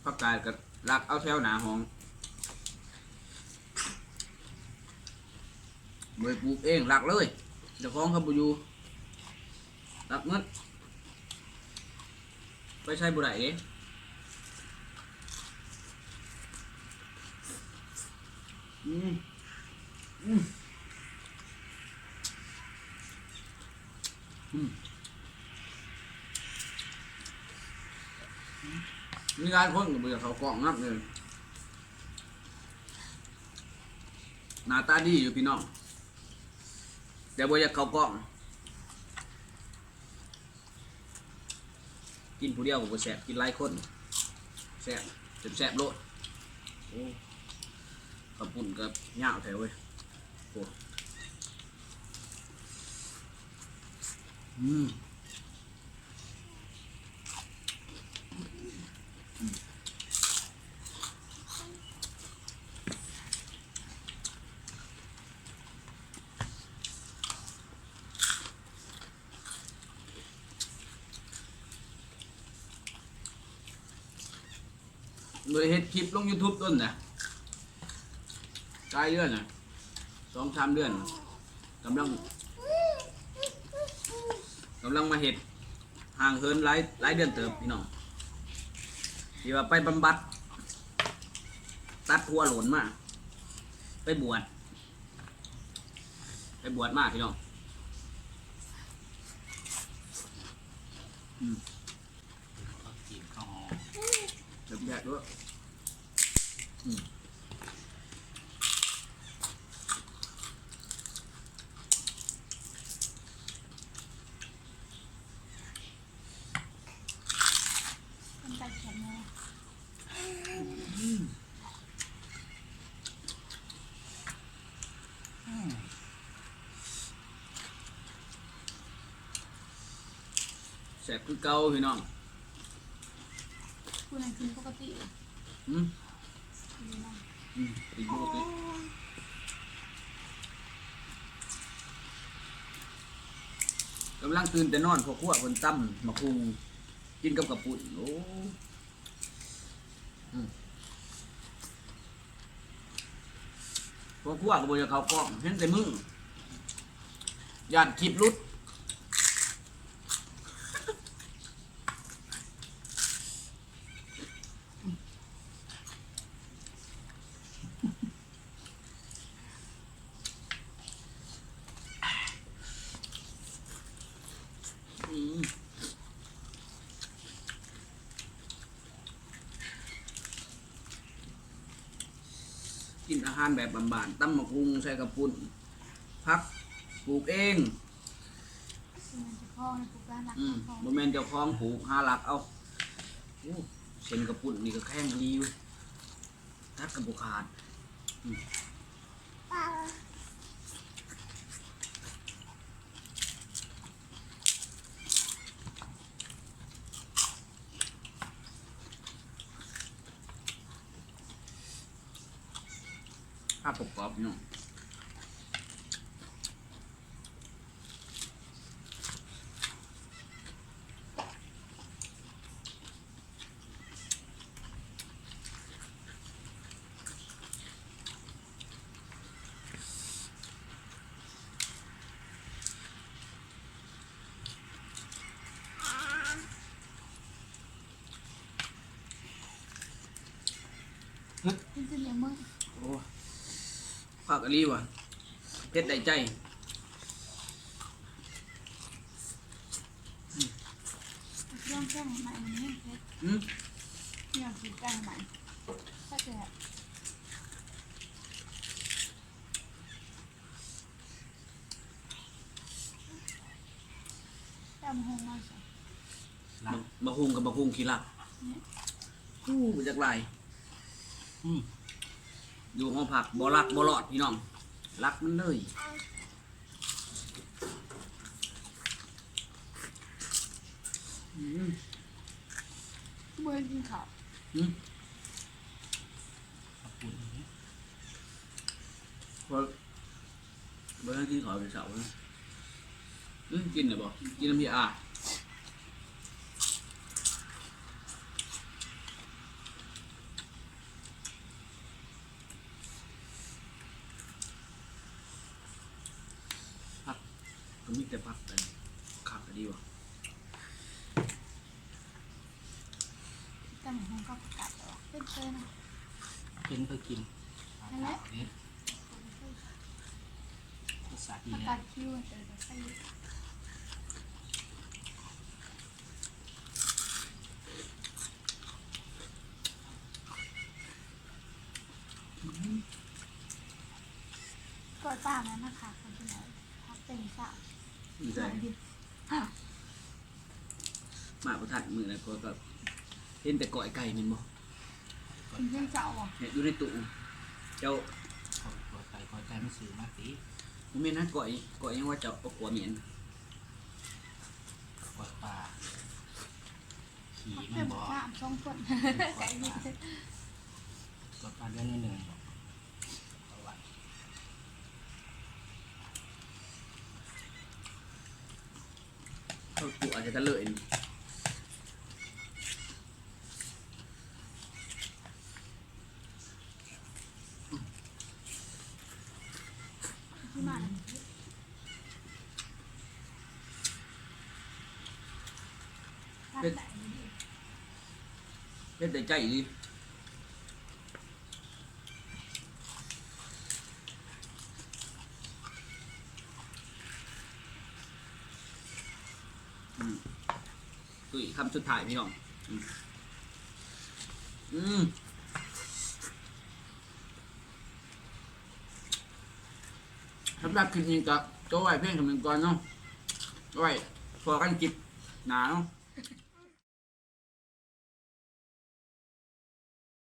ผักกาดก็รักเอาแถวหนาห้องเมื่อปลูกเองรักเลยเจ้าของเขาบ่อยู่รักเงินไปใช้บุไรเด้อืมอืมอืมมีหลายคนก็บ่อยากเข้ากล้องนักเลยหน้าตาดีอยู่พี่น้องแต่บ่อยากเข้ากล้องกินผู้เดียวก็บ่แซ่บกินหลายคนแซ่บแซ่บโลดโอ้กระปุ่นกับเหย้าแถวเว้ยโอ้อืมเลยเฮ็ดคลิปลง YouTube ต้นน่ะกลายเดือนน่ะ2-3 เดือนกำลังมาเฮ็ดห่างเหินหลายเดือนเติบพี่น้องที่ว่าไปบำบัดตัดหัวโหลนมาไปบวชมาพี่น้องข้าวจีบข้าวหอมเดือดแดดด้วยมันตัดแขนเลย แสบคือเก่าพี่น้องคุณกินปกติ อืมกินปกติกำลังตื่นแต่นอนพอคั่วคนตั้มมาคุงกินกับกระปุ่นโอ้พอคั่วก็บ่อยากเข้ากล้องเห็นแต่มึงย่านคลิปรุดกินอาหารแบบบานๆตั้มมะพุงใส่กระปุ่นพักปลูกเอง มันจะคล้องนะปุ๊บแล้วหลักคล้อง บ่แม่นเจ้าของปลูกหาหลักเอาโอ้เส้นกระปุ่นนี่ก็แข็งดีเว้ยทัดกระบุขาดภาพประกอบเนาะกินเสลียงมึง โอ้ภาคอลีว่ะเพชรได้ใจ เรื่องแค่ใหม่มันไม่เพชร อืม อยากกินแกงใหม่ถ้าเกิดจำหงมาสิ บะฮุงกับบะฮุงขี้ลักอู้มาจากไรอยู่ห้องผักบ่รักบ่รอดพี่น้องรักมันเลยเมื่อกินข้าว ข้าวปุ่นนี้ พอเบอร์กินขอเป็นเสาเลยกินหรือบ่กินน้ำพี่อา มีแต่พักกันขับก็ดีวะ ตั้งห้องก็ประกาศแล้วเป็นเจอนะ เป็นเพื่อกินอากาศนี้ภาษาดี ประ นะ กาศคิวเจอจะใส่ ก่อยป้านั้นนะคะคนที่ไหนพักเต็มสาว ดีใจมาประทัดมือแล้วก็เห็นแต่ก่อยไก่แมันบ่ คุณเพื่อนเจ้าอ่ะ เห็นอยู่ในตู้เจ้า คอยใจไม่สื่อมากตี ผมเห็นนะก่อยยังว่าเจ้าเอาขัวเหมียน กดปลาขี่ พัก มั เต็ น ม บ่ สามช่องคนไก่ดิบ กดปลาเดือนนี้หนึ่งบอกเอาไว้ เอาตู้อาจจะทะเลยนี่ ที่มาเป็น เห็นแต่ใจดิตุ้ยคำสุดท้ายพี่น้องสำหรับคลิปนี้ก็ไว้เพียงเท่านี้ก่อนเนาะไว้พอกันคลิปหนาเนาะ